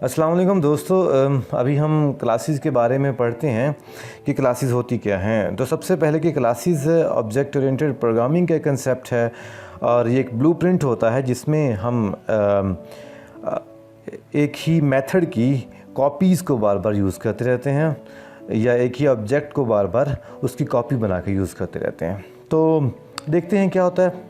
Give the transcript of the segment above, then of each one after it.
अस्सलाम वालेकुम दोस्तों। अभी हम क्लासेस के बारे में पढ़ते हैं कि क्लासेस होती क्या हैं। तो सबसे पहले कि क्लासेस ऑब्जेक्ट ओरिएंटेड प्रोग्रामिंग का कंसेप्ट है और ये एक ब्लूप्रिंट होता है जिसमें हम एक ही मेथड की कॉपीज़ को बार बार यूज़ करते रहते हैं या एक ही ऑब्जेक्ट को बार बार उसकी कॉपी बना के यूज़ करते रहते हैं। तो देखते हैं क्या होता है।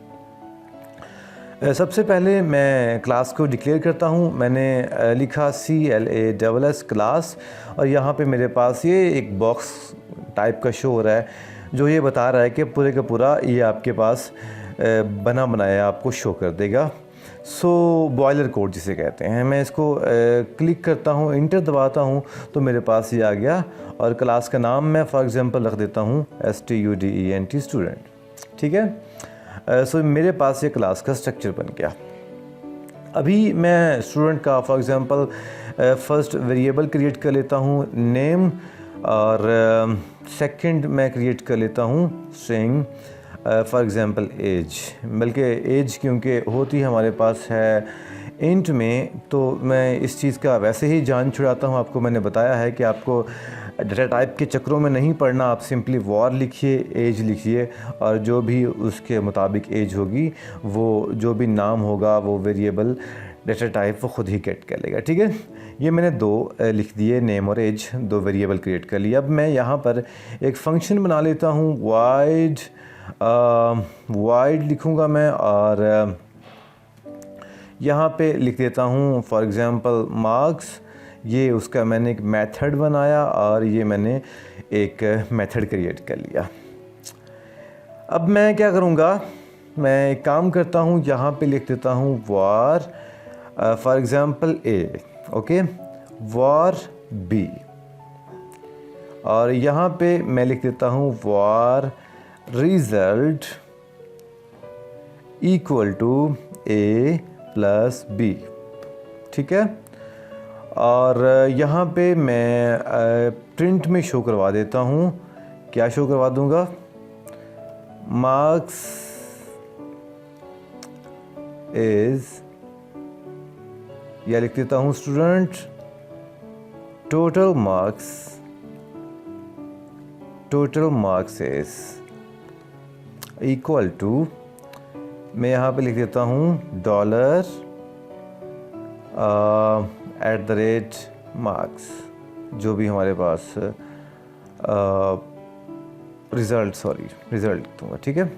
सबसे पहले मैं क्लास को डिक्लेयर करता हूँ। मैंने लिखा CLASS क्लास और यहाँ पे मेरे पास ये एक बॉक्स टाइप का शो हो रहा है जो ये बता रहा है कि पूरे का पूरा ये आपके पास बना बनाया आपको शो कर देगा। बॉयलर कोड जिसे कहते हैं। मैं इसको क्लिक करता हूँ, इंटर दबाता हूँ तो मेरे पास ये आ गया और क्लास का नाम मैं फॉर एग्ज़ाम्पल रख देता हूँ STUDENT स्टूडेंट। ठीक है। मेरे पास ये क्लास का स्ट्रक्चर बन गया। अभी मैं स्टूडेंट का for example first variable create कर लेता हूँ नेम और सेकंड मैं क्रिएट कर लेता हूँ स्ट्रिंग फॉर एग्ज़ाम्पल एज। बल्कि एज क्योंकि होती हमारे पास है इंट में, तो मैं इस चीज़ का वैसे ही जान छुड़ाता हूँ। आपको मैंने बताया है कि आपको डेटा टाइप के चक्रों में नहीं पढ़ना। आप सिंपली वॉर लिखिए, एज लिखिए और जो भी उसके मुताबिक एज होगी वो जो भी नाम होगा वो वेरिएबल डेटा टाइप वो ख़ुद ही गेट कर लेगा। ठीक है। ये मैंने दो लिख दिए, नेम और एज, दो वेरिएबल क्रिएट कर लिया। अब मैं यहाँ पर एक फ़ंक्शन बना लेता हूँ वाइड लिखूँगा मैं और यहाँ पे लिख देता हूँ फॉर एग्ज़ाम्पल मार्क्स। ये उसका मैंने एक मेथड बनाया और ये मैंने एक मेथड क्रिएट कर लिया। अब मैं क्या करूँगा, मैं एक काम करता हूँ, यहाँ पे लिख देता हूँ var for example A, okay, var B और यहाँ पे मैं लिख देता हूँ var result equal to A plus B। ठीक है। और यहाँ पे मैं प्रिंट में शो करवा देता हूँ। क्या शो करवा दूँगा, मार्क्स इज़, या लिख देता हूँ student total marks is equal to, मैं यहाँ पे लिख देता हूँ $@ जो भी हमारे पास रिज़ल्ट दूँगा। ठीक है।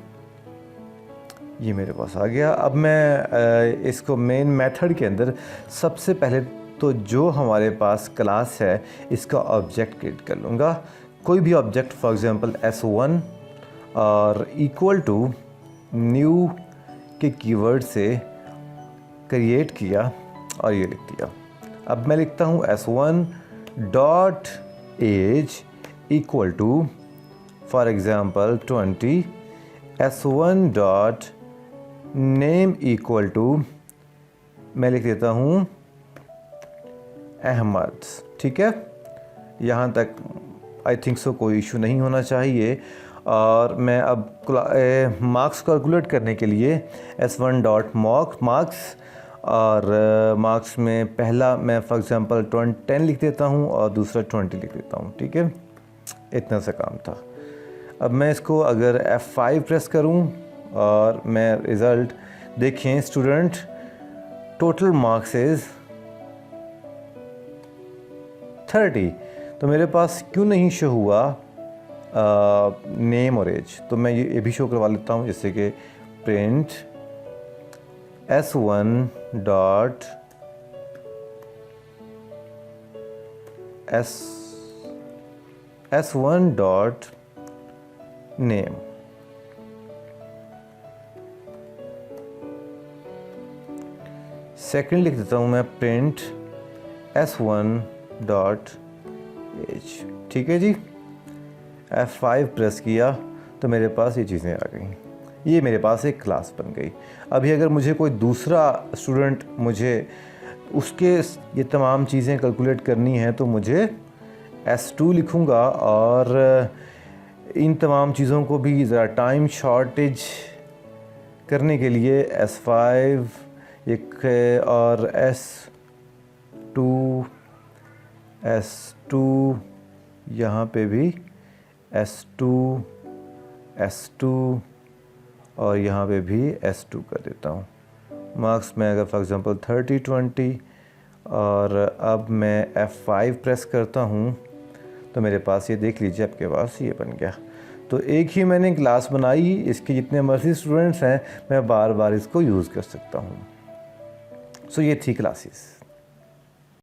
ये मेरे पास आ गया। अब मैं इसको मेन मेथड के अंदर सबसे पहले तो जो हमारे पास क्लास है इसका ऑब्जेक्ट क्रिएट कर लूँगा। कोई भी ऑब्जेक्ट फॉर एग्ज़ाम्पल S1 और इक्वल टू न्यू के कीवर्ड से क्रिएट किया और ये लिख दिया। अब मैं लिखता हूँ S1 dot age equal to for example 20, S1 dot name equal to मैं लिख देता हूँ अहमद। ठीक है। यहाँ तक आई थिंक सो कोई इशू नहीं होना चाहिए। और मैं अब मार्क्स कैलकुलेट करने के लिए S1 डॉट मार्क्स और मार्क्स में पहला मैं फॉर एग्ज़ाम्पल 10 लिख देता हूँ और दूसरा 20 लिख देता हूँ। ठीक है। इतना सा काम था। अब मैं इसको अगर F5 प्रेस करूँ और मैं रिज़ल्ट देखें, स्टूडेंट टोटल मार्क्स इज़ 30, तो मेरे पास क्यों नहीं शो हुआ नेम और एज। तो मैं ये भी शो करवा लेता हूँ, जैसे कि print S1 dot S1 dot name. Second लिख देता हूँ मैं प्रिंट S1 डॉट एज। ठीक है जी। F5 प्रेस किया तो मेरे पास ये चीज़ें आ गई। ये मेरे पास एक क्लास बन गई। अभी अगर मुझे कोई दूसरा स्टूडेंट मुझे उसके ये तमाम चीज़ें कैलकुलेट करनी है तो मुझे S2 लिखूँगा और इन तमाम चीज़ों को भी ज़रा टाइम शॉर्टेज करने के लिए S5 एक और S2 S2, यहाँ पे भी S2, S2 और यहाँ पे भी S2 कर देता हूँ। मार्क्स में अगर फॉर एग्ज़ाम्पल 30, 20 और अब मैं F5 प्रेस करता हूँ तो मेरे पास ये देख लीजिए आपके पास ये बन गया। तो एक ही मैंने क्लास बनाई, इसके जितने मर्जी स्टूडेंट्स हैं मैं बार बार इसको यूज़ कर सकता हूँ। सो ये थी क्लासेस।